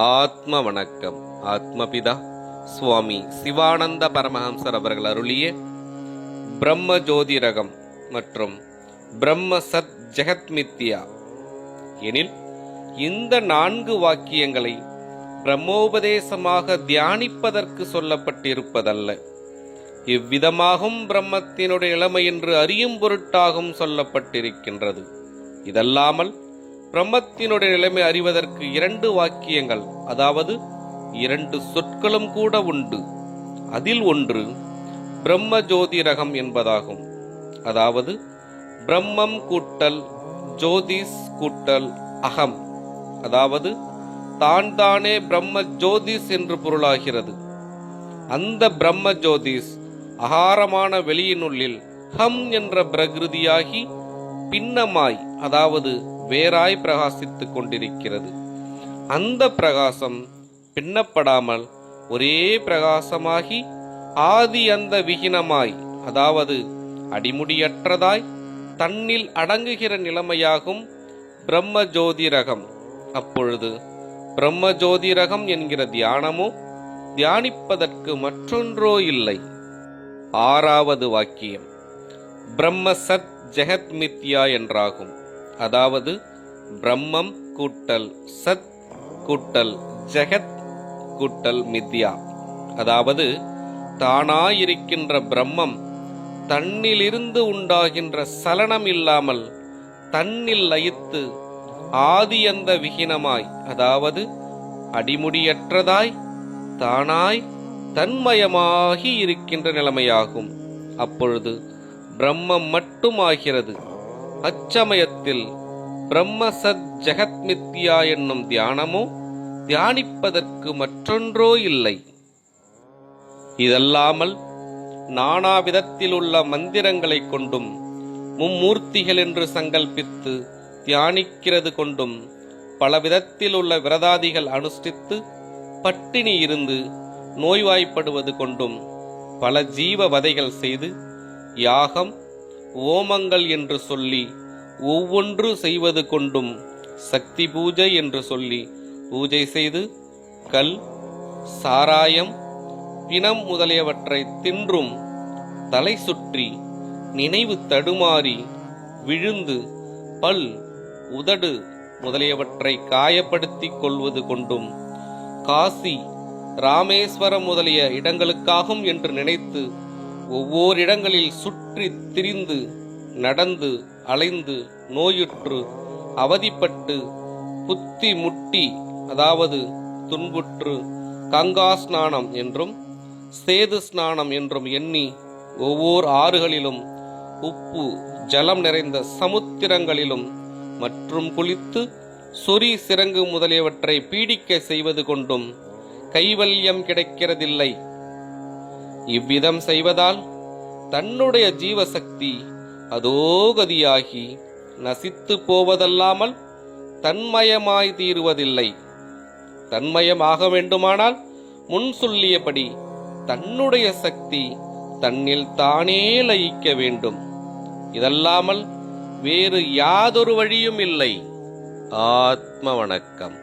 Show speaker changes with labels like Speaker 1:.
Speaker 1: ஆத்ம வணக்கம். ஆத்மபிதா சுவாமி சிவானந்த பரமஹம்சர் அவர்கள் அருளிய பிரம்ம ஜோதிரகம் மற்றும் பிரம்ம சத் ஜெகத்மித்யா எனில் இந்த 4 வாக்கியங்களை பிரம்மோபதேசமாக தியானிப்பதற்கு சொல்லப்பட்டிருப்பதல்ல. இவ்விதமாகவும் பிரம்மத்தினுடைய இளமை என்று அறியும் பொருட்டாகவும் சொல்லப்பட்டிருக்கின்றது. இதல்லாமல் பிரம்மத்தினுடைய நிலைமை அறிவதற்கு 2 வாக்கியங்கள், அதாவது 2 சொற்களும் கூட உண்டு. அதில் ஒன்று பிரம்ம ஜோதிரகம் என்பதாகும். அதாவது பிரம்மம் கூட்டல் ஜோதிஸ் கூட்டல் அகம், அதாவது தான் தானே பிரம்ம ஜோதிஸ் என்று பொருளாகிறது. அந்த பிரம்ம ஜோதிஸ் அகாரமான வெளியினுள்ளில் ஹம் என்ற பிரகிருதியாகி பின்னமாய், அதாவது வேறாய் பிரகாசித்துக் கொண்டிருக்கிறது. அந்த பிரகாசம் பின்னப்படாமல் ஒரே பிரகாசமாகி ஆதி அந்த விகினமாய், அதாவது அடிமுடியற்றதாய் தன்னில் அடங்குகிற நிலைமையாகும் பிரம்ம ஜோதிரகம். அப்பொழுது பிரம்ம ஜோதிரகம் என்கிற தியானமோ தியானிப்பதற்கு மற்றொன்றோ இல்லை. 6வது வாக்கியம் பிரம்ம சத் ஜெகத் மித்யா என்றாகும். அதாவது பிரம்மம் கூட்டல் சத் கூட்டல் ஜெகத் கூட்டல் மித்யா, அதாவது தானாயிருக்கின்ற பிரம்மம் தன்னிலிருந்து உண்டாகின்ற சலனம் இல்லாமல் தன்னில் லயித்து ஆதி அந்த விகினமாய், அதாவது அடிமுடியற்றதாய் தானாய் தன்மயமாகி இருக்கின்ற நிலைமையாகும். அப்பொழுது பிரம்மம் மட்டுமாகிறது. அச்சமயத்தில் பிரம்ம சத் ஜெகத் மித்யா என்னும் தியானமோ தியானிப்பதற்கு மற்றொன்றோ இல்லை. இதல்லாமல் நானாவிதத்தில் உள்ள மந்திரங்களை கொண்டும் மும்மூர்த்திகள் என்று சங்கல்பித்து தியானிக்கிறது கொண்டும் பலவிதத்தில் உள்ள விரதாதிகள் அனுஷ்டித்து பட்டினி இருந்து நோய்வாய்ப்படுவது கொண்டும் பல ஜீவ வதைகள் செய்து யாகம் ஓமங்கள் என்று சொல்லி ஒவ்வொன்று செய்வது கொண்டும் சக்தி பூஜை என்று சொல்லி பூஜை செய்து கல் சாராயம் பிணம் முதலியவற்றை தின்றும் தலை சுற்றி நினைவு தடுமாறி விழுந்து பல் உதடு முதலியவற்றை காயப்படுத்திக் கொள்வது கொண்டும் காசி ராமேஸ்வரம் முதலிய இடங்களுக்காகும் என்று நினைத்து ஒவ்வொரு இடங்களில் சுற்றி திரிந்து நடந்து அலைந்து நோயுற்று அவதிப்பட்டு புத்தி முட்டி, அதாவது துன்புற்று கங்கா ஸ்நானம் என்றும் சேது ஸ்நானம் என்றும் எண்ணி ஒவ்வொரு ஆறுகளிலும் உப்பு ஜலம் நிறைந்த சமுத்திரங்களிலும் மற்றும் குளித்து சொறி சிறங்கு முதலியவற்றை பீடிக்க செய்வது கொண்டும் கைவல்யம் கிடைக்கிறதில்லை. இவ்விதம் செய்வதால் தன்னுடைய ஜீவசக்தி அதோகதியாகி நசித்து போவதல்லாமல் தன்மயமாய் தீருவதில்லை. தன்மயமாக வேண்டுமானால் முன் சொல்லியபடி தன்னுடைய சக்தி தன்னில் தானே லயிக்க வேண்டும். இதல்லாமல் வேறு யாதொரு வழியும் இல்லை. ஆத்ம வணக்கம்.